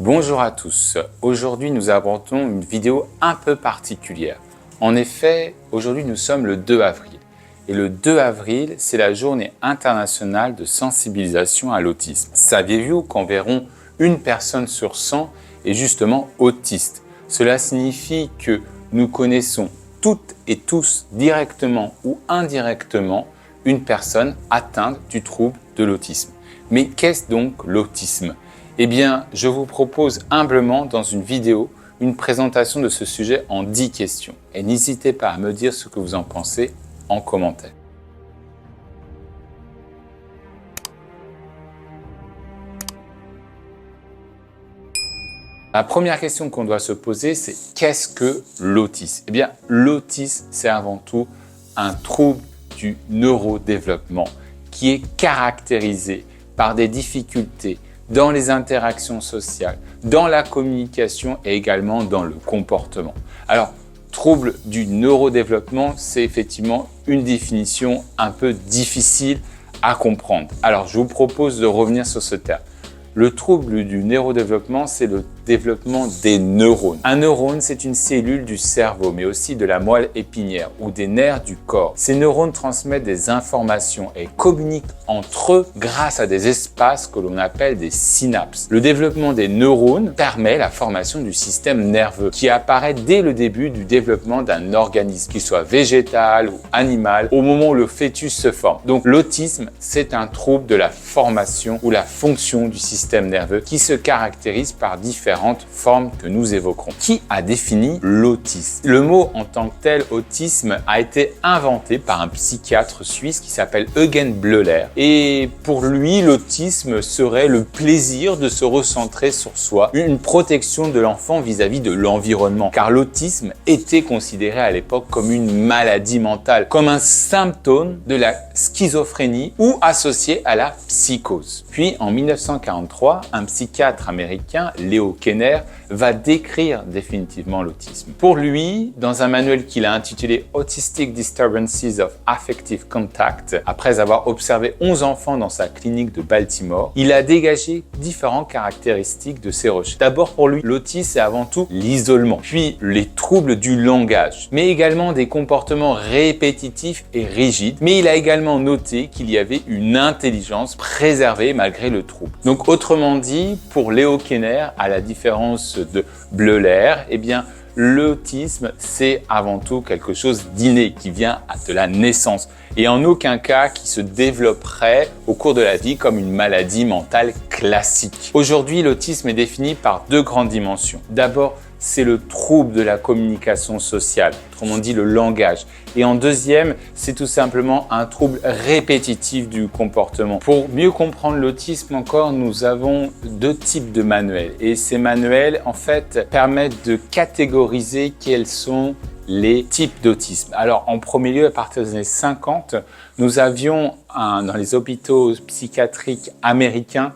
Bonjour à tous, aujourd'hui nous abordons une vidéo un peu particulière. En effet, aujourd'hui nous sommes le 2 avril et le 2 avril c'est la journée internationale de sensibilisation à l'autisme. Saviez-vous qu'environ une personne sur 100 est justement autiste? Cela signifie que nous connaissons toutes et tous directement ou indirectement une personne atteinte du trouble de l'autisme. Mais qu'est-ce donc l'autisme? Eh bien, je vous propose humblement dans une vidéo une présentation de ce sujet en 10 questions. Et n'hésitez pas à me dire ce que vous en pensez en commentaire. La première question qu'on doit se poser, c'est qu'est-ce que l'autisme? Eh bien, l'autisme, c'est avant tout un trouble du neurodéveloppement qui est caractérisé par des difficultés dans les interactions sociales, dans la communication et également dans le comportement. Alors, trouble du neurodéveloppement, c'est effectivement une définition un peu difficile à comprendre. Alors, je vous propose de revenir sur ce terme. Le trouble du neurodéveloppement, c'est le développement des neurones. Un neurone, c'est une cellule du cerveau, mais aussi de la moelle épinière ou des nerfs du corps. Ces neurones transmettent des informations et communiquent entre eux grâce à des espaces que l'on appelle des synapses. Le développement des neurones permet la formation du système nerveux qui apparaît dès le début du développement d'un organisme, qu'il soit végétal ou animal, au moment où le fœtus se forme. Donc l'autisme, c'est un trouble de la formation ou la fonction du système nerveux qui se caractérise par différentes formes que nous évoquerons. Qui a défini l'autisme? Le mot en tant que tel, autisme, a été inventé par un psychiatre suisse qui s'appelle Eugen Bleuler. Et pour lui, l'autisme serait le plaisir de se recentrer sur soi, une protection de l'enfant vis-à-vis de l'environnement. Car l'autisme était considéré à l'époque comme une maladie mentale, comme un symptôme de la schizophrénie ou associé à la psychose. Puis en 1943, un psychiatre américain, Leo Kanner, va décrire définitivement l'autisme. Pour lui, dans un manuel qu'il a intitulé Autistic Disturbances of Affective Contact, après avoir observé 11 enfants dans sa clinique de Baltimore, il a dégagé différentes caractéristiques de ses recherches. D'abord, pour lui, l'autisme, c'est avant tout l'isolement, puis les troubles du langage, mais également des comportements répétitifs et rigides. Mais il a également noté qu'il y avait une intelligence préservée malgré le trouble. Donc, autrement dit, pour Leo Kanner, à la différence de Bleuler, eh bien, l'autisme, c'est avant tout quelque chose d'inné, qui vient de la naissance et en aucun cas qui se développerait au cours de la vie comme une maladie mentale classique. Aujourd'hui, l'autisme est défini par deux grandes dimensions. D'abord, c'est le trouble de la communication sociale, autrement dit le langage. Et en deuxième, c'est tout simplement un trouble répétitif du comportement. Pour mieux comprendre l'autisme encore, nous avons deux types de manuels. Et ces manuels, en fait, permettent de catégoriser quels sont les types d'autisme. Alors, en premier lieu, à partir des années 50, nous avions dans les hôpitaux psychiatriques américains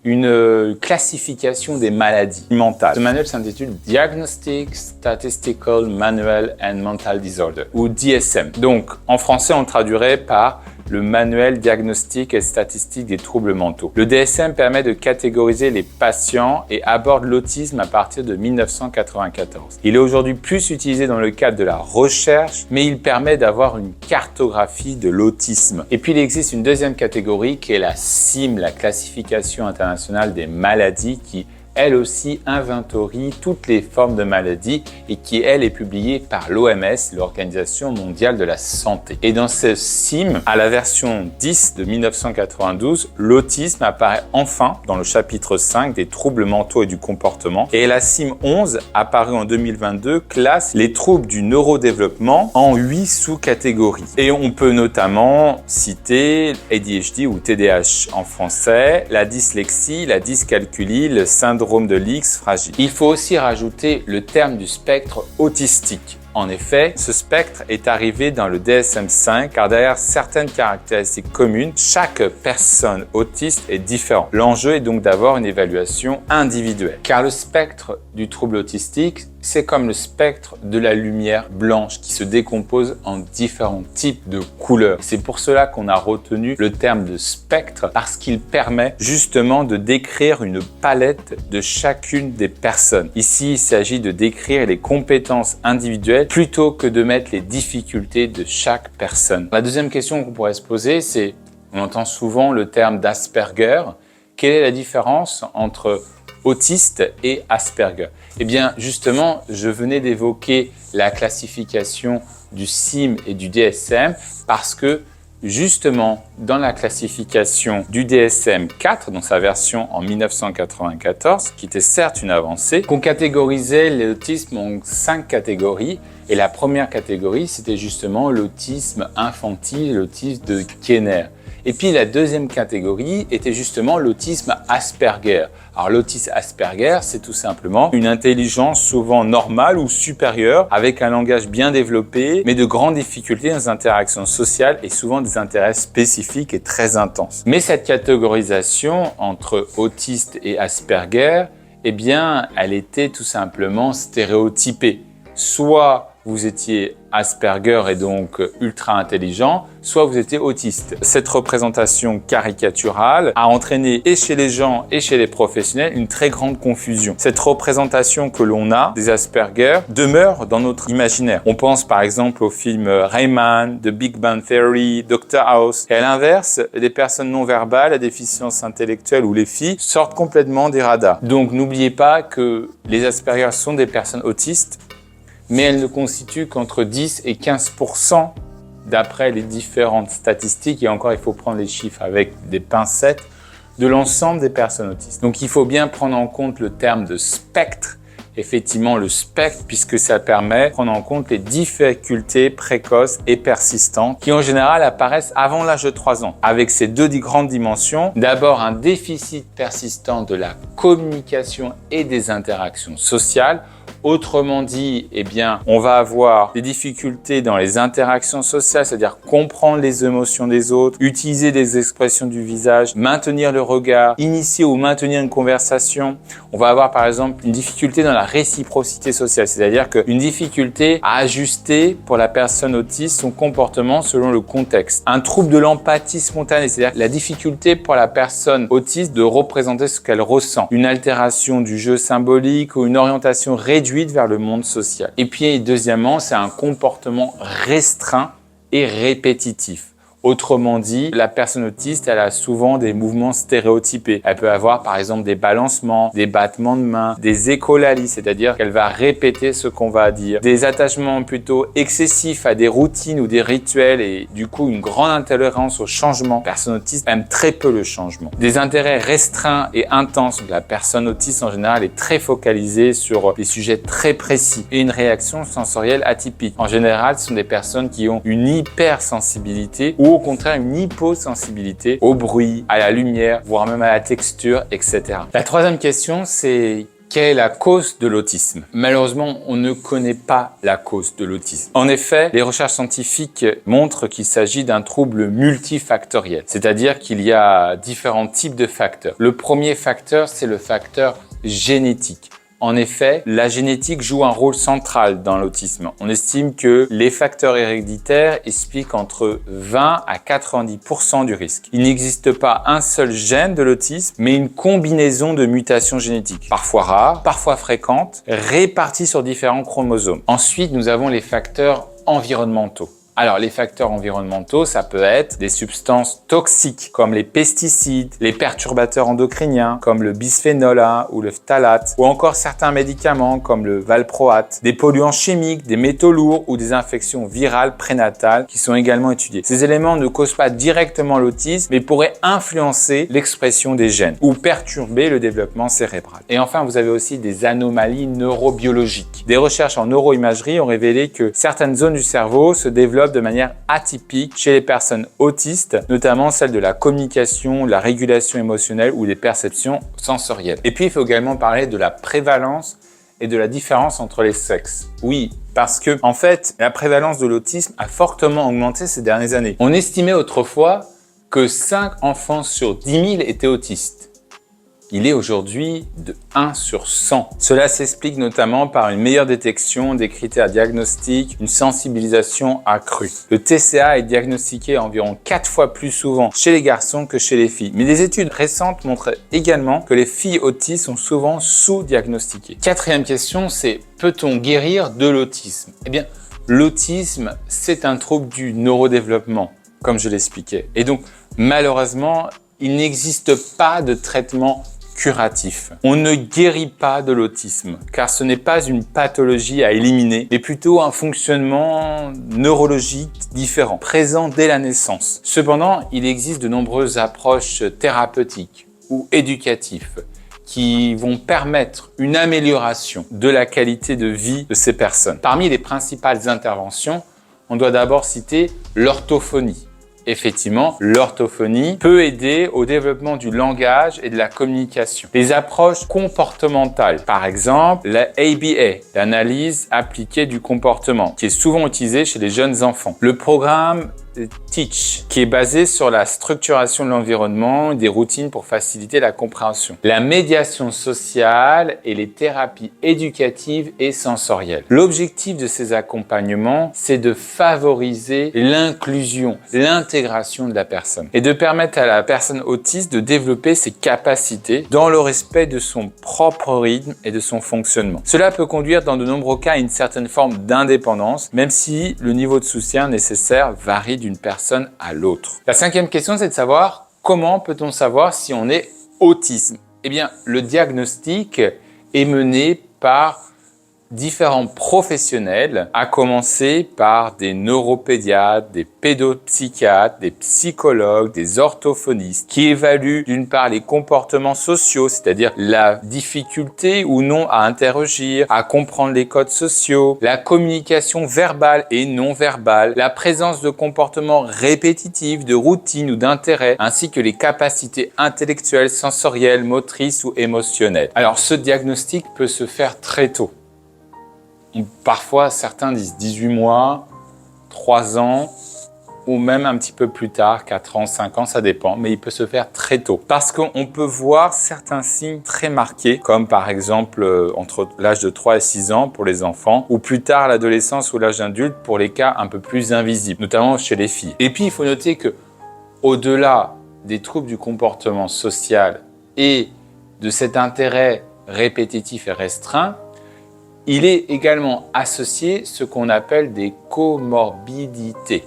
une classification des maladies mentales. Ce manuel s'intitule Diagnostic Statistical Manual and Mental Disorder, ou DSM. Donc, en français, on le traduirait par le manuel diagnostique et statistique des troubles mentaux. Le DSM permet de catégoriser les patients et aborde l'autisme à partir de 1994. Il est aujourd'hui plus utilisé dans le cadre de la recherche, mais il permet d'avoir une cartographie de l'autisme. Et puis, il existe une deuxième catégorie qui est la CIM, la classification internationale des maladies, qui elle aussi inventorie toutes les formes de maladies et qui, elle, est publiée par l'OMS, l'Organisation mondiale de la santé. Et dans ce CIM, à la version 10 de 1992, l'autisme apparaît enfin dans le chapitre 5 des troubles mentaux et du comportement. Et la CIM 11, apparue en 2022, classe les troubles du neurodéveloppement en 8 sous-catégories. Et on peut notamment citer ADHD ou TDAH en français, la dyslexie, la dyscalculie, le syndrome de l'X fragile. Il faut aussi rajouter le terme du spectre autistique. En effet, ce spectre est arrivé dans le DSM-5 car derrière certaines caractéristiques communes, chaque personne autiste est différente. L'enjeu est donc d'avoir une évaluation individuelle. Car le spectre du trouble autistique, c'est comme le spectre de la lumière blanche qui se décompose en différents types de couleurs. C'est pour cela qu'on a retenu le terme de spectre parce qu'il permet justement de décrire une palette de chacune des personnes. Ici, il s'agit de décrire les compétences individuelles plutôt que de mettre les difficultés de chaque personne. La deuxième question qu'on pourrait se poser, c'est, on entend souvent le terme d'Asperger. Quelle est la différence entre autiste et Asperger? Eh bien, justement, je venais d'évoquer la classification du CIM et du DSM parce que, justement, dans la classification du DSM-4, dans sa version en 1994, qui était certes une avancée, qu'on catégorisait l'autisme en 5 catégories. Et la première catégorie, c'était justement l'autisme infantile, l'autisme de Kenner. Et puis la deuxième catégorie était justement l'autisme Asperger. Alors l'autisme Asperger, c'est tout simplement une intelligence souvent normale ou supérieure, avec un langage bien développé, mais de grandes difficultés dans les interactions sociales et souvent des intérêts spécifiques et très intenses. Mais cette catégorisation entre autiste et Asperger, eh bien, elle était tout simplement stéréotypée. Soit vous étiez Asperger et donc ultra intelligent, soit vous étiez autiste. Cette représentation caricaturale a entraîné et chez les gens et chez les professionnels une très grande confusion. Cette représentation que l'on a des Asperger demeure dans notre imaginaire. On pense par exemple au film Rayman, The Big Bang Theory, Dr House. Et à l'inverse, les personnes non verbales à déficience intellectuelle ou les filles sortent complètement des radars. Donc n'oubliez pas que les Asperger sont des personnes autistes, mais elles ne constituent qu'entre 10 et 15% d'après les différentes statistiques, et encore il faut prendre les chiffres avec des pincettes, de l'ensemble des personnes autistes. Donc il faut bien prendre en compte le terme de spectre, effectivement le spectre, puisque ça permet de prendre en compte les difficultés précoces et persistantes qui en général apparaissent avant l'âge de 3 ans. Avec ces deux grandes dimensions, d'abord un déficit persistant de la communication et des interactions sociales. Autrement dit, eh bien, on va avoir des difficultés dans les interactions sociales, c'est-à-dire comprendre les émotions des autres, utiliser des expressions du visage, maintenir le regard, initier ou maintenir une conversation. On va avoir par exemple une difficulté dans la réciprocité sociale, c'est-à-dire qu'une difficulté à ajuster pour la personne autiste son comportement selon le contexte. Un trouble de l'empathie spontanée, c'est-à-dire la difficulté pour la personne autiste de représenter ce qu'elle ressent. Une altération du jeu symbolique ou une orientation réduite vers le monde social. Et puis, deuxièmement, c'est un comportement restreint et répétitif. Autrement dit, la personne autiste, elle a souvent des mouvements stéréotypés. Elle peut avoir par exemple des balancements, des battements de mains, des écholalies, c'est-à-dire qu'elle va répéter ce qu'on va dire, des attachements plutôt excessifs à des routines ou des rituels et du coup une grande intolérance au changement. La personne autiste aime très peu le changement. Des intérêts restreints et intenses. La personne autiste en général est très focalisée sur des sujets très précis et une réaction sensorielle atypique. En général, ce sont des personnes qui ont une hypersensibilité ou au contraire une hyposensibilité au bruit, à la lumière, voire même à la texture, etc. La troisième question, c'est quelle est la cause de l'autisme? Malheureusement, on ne connaît pas la cause de l'autisme. En effet, les recherches scientifiques montrent qu'il s'agit d'un trouble multifactoriel, c'est-à-dire qu'il y a différents types de facteurs. Le premier facteur, c'est le facteur génétique. En effet, la génétique joue un rôle central dans l'autisme. On estime que les facteurs héréditaires expliquent entre 20 à 90% du risque. Il n'existe pas un seul gène de l'autisme, mais une combinaison de mutations génétiques, parfois rares, parfois fréquentes, réparties sur différents chromosomes. Ensuite, nous avons les facteurs environnementaux. Alors, les facteurs environnementaux, ça peut être des substances toxiques comme les pesticides, les perturbateurs endocriniens comme le bisphénol A ou le phtalate, ou encore certains médicaments comme le valproate, des polluants chimiques, des métaux lourds ou des infections virales prénatales qui sont également étudiés. Ces éléments ne causent pas directement l'autisme, mais pourraient influencer l'expression des gènes ou perturber le développement cérébral. Et enfin, vous avez aussi des anomalies neurobiologiques. Des recherches en neuroimagerie ont révélé que certaines zones du cerveau se développent de manière atypique chez les personnes autistes, notamment celles de la communication, la régulation émotionnelle ou des perceptions sensorielles. Et puis, il faut également parler de la prévalence et de la différence entre les sexes. Oui, parce que, en fait, la prévalence de l'autisme a fortement augmenté ces dernières années. On estimait autrefois que 5 enfants sur 10 000 étaient autistes. il est aujourd'hui de 1 sur 100. Cela s'explique notamment par une meilleure détection des critères diagnostiques, une sensibilisation accrue. Le TCA est diagnostiqué environ 4 fois plus souvent chez les garçons que chez les filles. Mais des études récentes montrent également que les filles autistes sont souvent sous-diagnostiquées. Quatrième question, c'est peut-on guérir de l'autisme? Eh bien, l'autisme, c'est un trouble du neurodéveloppement, comme je l'expliquais. Et donc, malheureusement, il n'existe pas de traitement curatif. On ne guérit pas de l'autisme, car ce n'est pas une pathologie à éliminer, mais plutôt un fonctionnement neurologique différent, présent dès la naissance. Cependant, il existe de nombreuses approches thérapeutiques ou éducatives qui vont permettre une amélioration de la qualité de vie de ces personnes. Parmi les principales interventions, on doit d'abord citer l'orthophonie. Effectivement, l'orthophonie peut aider au développement du langage et de la communication. Les approches comportementales, par exemple la ABA, l'analyse appliquée du comportement, qui est souvent utilisée chez les jeunes enfants. Le programme Teach, qui est basé sur la structuration de l'environnement et des routines pour faciliter la compréhension. La médiation sociale et les thérapies éducatives et sensorielles. L'objectif de ces accompagnements, c'est de favoriser l'inclusion, l'intégration de la personne et de permettre à la personne autiste de développer ses capacités dans le respect de son propre rythme et de son fonctionnement. Cela peut conduire dans de nombreux cas à une certaine forme d'indépendance, même si le niveau de soutien nécessaire varie d'une personne à l'autre. La cinquième question, c'est de savoir comment peut-on savoir si on est autisme? Eh bien, le diagnostic est mené par différents professionnels, à commencer par des neuropédiatres, des pédopsychiatres, des psychologues, des orthophonistes, qui évaluent d'une part les comportements sociaux, c'est-à-dire la difficulté ou non à interagir, à comprendre les codes sociaux, la communication verbale et non verbale, la présence de comportements répétitifs, de routine ou d'intérêt, ainsi que les capacités intellectuelles, sensorielles, motrices ou émotionnelles. Alors, ce diagnostic peut se faire très tôt. Parfois, certains disent 18 mois, 3 ans, ou même un petit peu plus tard, 4 ans, 5 ans, ça dépend, mais il peut se faire très tôt. Parce qu'on peut voir certains signes très marqués, comme par exemple entre l'âge de 3 et 6 ans pour les enfants, ou plus tard l'adolescence ou l'âge adulte pour les cas un peu plus invisibles, notamment chez les filles. Et puis, il faut noter que au-delà des troubles du comportement social et de cet intérêt répétitif et restreint, il est également associé ce qu'on appelle des comorbidités.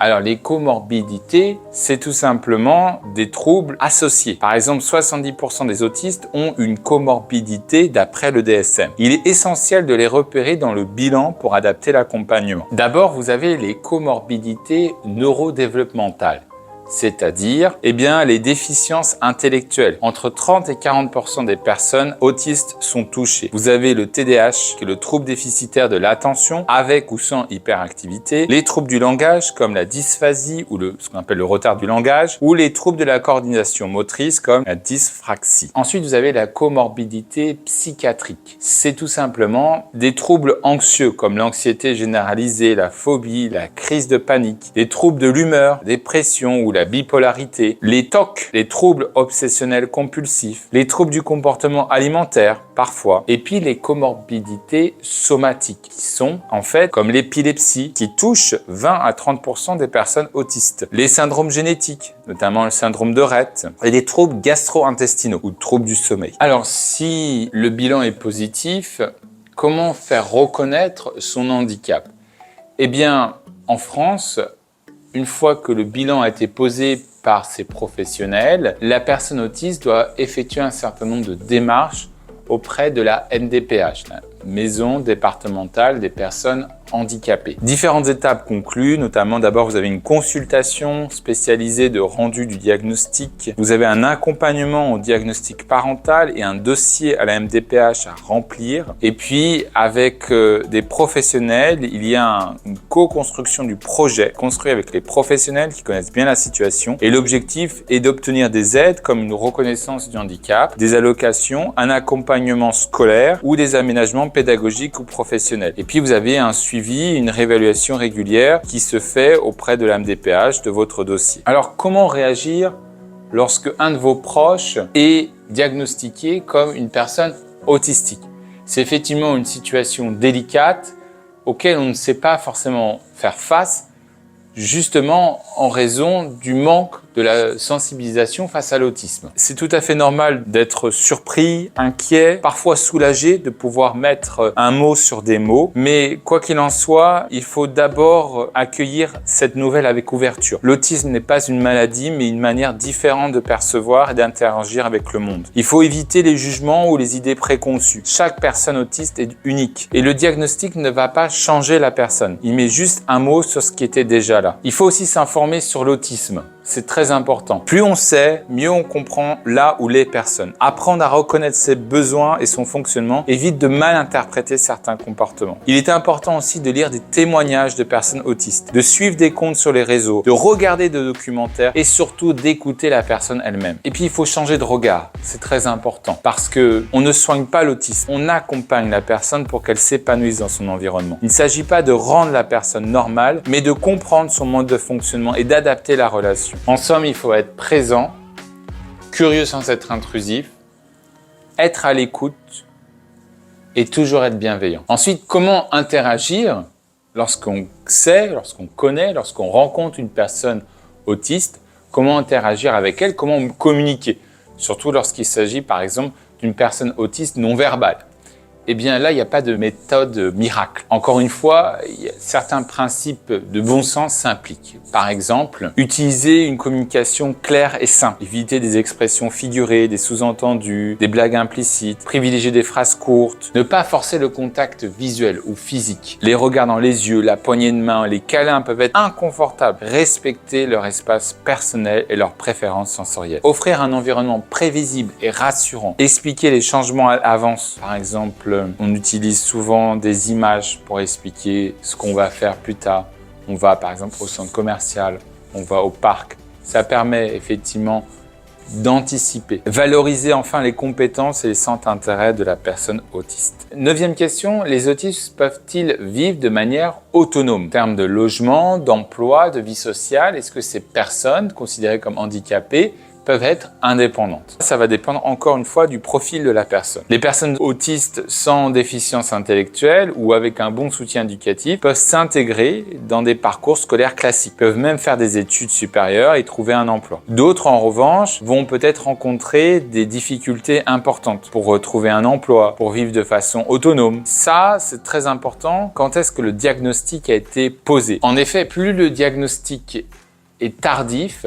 Alors, les comorbidités, c'est tout simplement des troubles associés. Par exemple, 70% des autistes ont une comorbidité d'après le DSM. Il est essentiel de les repérer dans le bilan pour adapter l'accompagnement. D'abord, vous avez les comorbidités neurodéveloppementales. C'est-à-dire les déficiences intellectuelles. Entre 30 et 40% des personnes autistes sont touchées. Vous avez le TDAH, qui est le trouble déficitaire de l'attention, avec ou sans hyperactivité, les troubles du langage, comme la dysphasie ou ce qu'on appelle le retard du langage, ou les troubles de la coordination motrice, comme la dyspraxie. Ensuite, vous avez la comorbidité psychiatrique. C'est tout simplement des troubles anxieux, comme l'anxiété généralisée, la phobie, la crise de panique, des troubles de l'humeur, dépression ou la bipolarité, les TOC, les troubles obsessionnels compulsifs, les troubles du comportement alimentaire, parfois, et puis les comorbidités somatiques, qui sont en fait comme l'épilepsie, qui touche 20 à 30% des personnes autistes, les syndromes génétiques, notamment le syndrome de Rett, et les troubles gastro-intestinaux ou troubles du sommeil. Alors, si le bilan est positif, comment faire reconnaître son handicap? Eh bien, en France, une fois que le bilan a été posé par ces professionnels, la personne autiste doit effectuer un certain nombre de démarches auprès de la MDPH, la Maison départementale des personnes handicapées. Différentes étapes conclues, notamment d'abord vous avez une consultation spécialisée de rendu du diagnostic, vous avez un accompagnement au diagnostic parental et un dossier à la MDPH à remplir, et puis avec des professionnels, il y a une co-construction du projet, construit avec les professionnels qui connaissent bien la situation, et l'objectif est d'obtenir des aides comme une reconnaissance du handicap, des allocations, un accompagnement scolaire ou des aménagements pédagogiques ou professionnels. Et puis vous avez un suivi, une réévaluation régulière qui se fait auprès de la MDPH de votre dossier. Alors comment réagir lorsque un de vos proches est diagnostiqué comme une personne autistique. C'est effectivement une situation délicate auquel on ne sait pas forcément faire face, justement en raison du manque de la sensibilisation face à l'autisme. C'est tout à fait normal d'être surpris, inquiet, parfois soulagé de pouvoir mettre un mot sur des mots, mais quoi qu'il en soit, il faut d'abord accueillir cette nouvelle avec ouverture. L'autisme n'est pas une maladie, mais une manière différente de percevoir et d'interagir avec le monde. Il faut éviter les jugements ou les idées préconçues. Chaque personne autiste est unique et le diagnostic ne va pas changer la personne. Il met juste un mot sur ce qui était déjà là. Il faut aussi s'informer sur l'autisme. C'est très important. Plus on sait, mieux on comprend là où les personnes. Apprendre à reconnaître ses besoins et son fonctionnement évite de mal interpréter certains comportements. Il est important aussi de lire des témoignages de personnes autistes, de suivre des comptes sur les réseaux, de regarder des documentaires et surtout d'écouter la personne elle-même. Et puis il faut changer de regard. C'est très important parce que on ne soigne pas l'autisme. On accompagne la personne pour qu'elle s'épanouisse dans son environnement. Il ne s'agit pas de rendre la personne normale, mais de comprendre son mode de fonctionnement et d'adapter la relation. En somme, il faut être présent, curieux sans être intrusif, être à l'écoute et toujours être bienveillant. Ensuite, comment interagir lorsqu'on sait, lorsqu'on connaît, lorsqu'on rencontre une personne autiste, comment interagir avec elle, comment communiquer, surtout lorsqu'il s'agit par exemple d'une personne autiste non verbale. Eh bien là, il n'y a pas de méthode miracle. Encore une fois, certains principes de bon sens s'impliquent. Par exemple, utiliser une communication claire et simple, éviter des expressions figurées, des sous-entendus, des blagues implicites, privilégier des phrases courtes, ne pas forcer le contact visuel ou physique. Les regards dans les yeux, la poignée de main, les câlins peuvent être inconfortables. Respecter leur espace personnel et leurs préférences sensorielles. Offrir un environnement prévisible et rassurant. Expliquer les changements à l'avance, par exemple, on utilise souvent des images pour expliquer ce qu'on va faire plus tard. On va par exemple au centre commercial, on va au parc. Ça permet effectivement d'anticiper. Valoriser enfin les compétences et les centres d'intérêt de la personne autiste. 9e question, les autistes peuvent-ils vivre de manière autonome? En termes de logement, d'emploi, de vie sociale, est-ce que ces personnes considérées comme handicapées peuvent être indépendantes? Ça va dépendre encore une fois du profil de la personne. Les personnes autistes sans déficience intellectuelle ou avec un bon soutien éducatif peuvent s'intégrer dans des parcours scolaires classiques, peuvent même faire des études supérieures et trouver un emploi. D'autres, en revanche, vont peut-être rencontrer des difficultés importantes pour retrouver un emploi, pour vivre de façon autonome. Ça, c'est très important. Quand est-ce que le diagnostic a été posé? En effet, plus le diagnostic est tardif,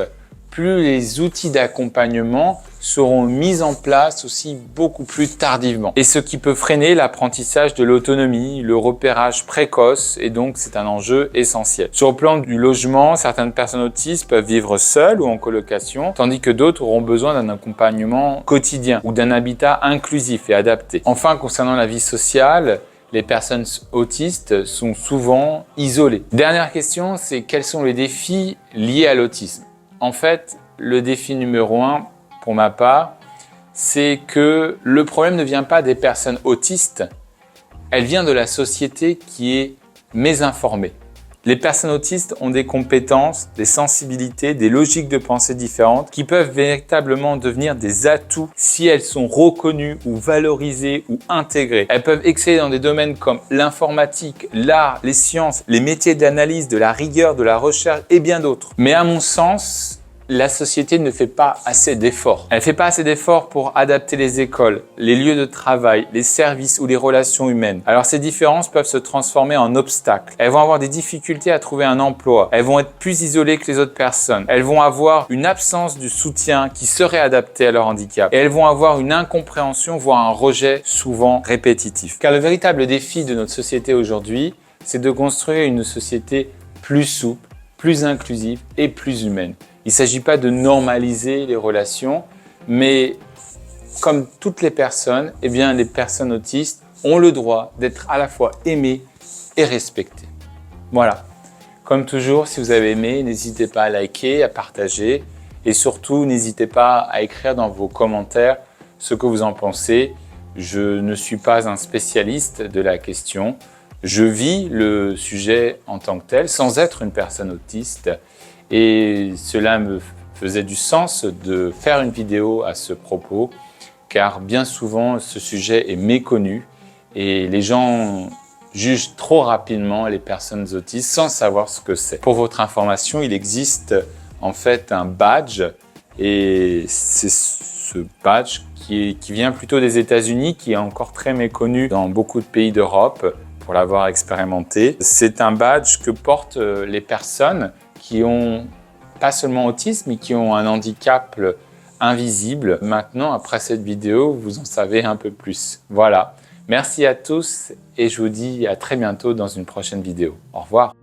plus les outils d'accompagnement seront mis en place aussi beaucoup plus tardivement. Et ce qui peut freiner l'apprentissage de l'autonomie, le repérage précoce, et donc c'est un enjeu essentiel. Sur le plan du logement, certaines personnes autistes peuvent vivre seules ou en colocation, tandis que d'autres auront besoin d'un accompagnement quotidien ou d'un habitat inclusif et adapté. Enfin, concernant la vie sociale, les personnes autistes sont souvent isolées. Dernière question, c'est quels sont les défis liés à l'autisme? En fait, le défi numéro 1, pour ma part, c'est que le problème ne vient pas des personnes autistes, elle vient de la société qui est mésinformée. Les personnes autistes ont des compétences, des sensibilités, des logiques de pensée différentes qui peuvent véritablement devenir des atouts si elles sont reconnues ou valorisées ou intégrées. Elles peuvent exceller dans des domaines comme l'informatique, l'art, les sciences, les métiers d'analyse, de la rigueur, de la recherche et bien d'autres. Mais à mon sens, la société ne fait pas assez d'efforts. Elle ne fait pas assez d'efforts pour adapter les écoles, les lieux de travail, les services ou les relations humaines. Alors ces différences peuvent se transformer en obstacles. Elles vont avoir des difficultés à trouver un emploi. Elles vont être plus isolées que les autres personnes. Elles vont avoir une absence de soutien qui serait adapté à leur handicap. Et elles vont avoir une incompréhension, voire un rejet souvent répétitif. Car le véritable défi de notre société aujourd'hui, c'est de construire une société plus souple, plus inclusive et plus humaine. Il ne s'agit pas de normaliser les relations, mais comme toutes les personnes, eh bien, les personnes autistes ont le droit d'être à la fois aimées et respectées. Voilà. Comme toujours, si vous avez aimé, n'hésitez pas à liker, à partager et surtout, n'hésitez pas à écrire dans vos commentaires ce que vous en pensez. Je ne suis pas un spécialiste de la question. Je vis le sujet en tant que tel, sans être une personne autiste. Et cela me faisait du sens de faire une vidéo à ce propos. car bien souvent ce sujet est méconnu et les gens jugent trop rapidement les personnes autistes sans savoir ce que c'est. Pour votre information, il existe en fait un badge et c'est ce badge qui vient plutôt des États-Unis, qui est encore très méconnu dans beaucoup de pays d'Europe pour l'avoir expérimenté. C'est un badge que portent les personnes qui ont pas seulement autisme, mais qui ont un handicap invisible. Maintenant, après cette vidéo, vous en savez un peu plus. Voilà. Merci à tous et je vous dis à très bientôt dans une prochaine vidéo. Au revoir.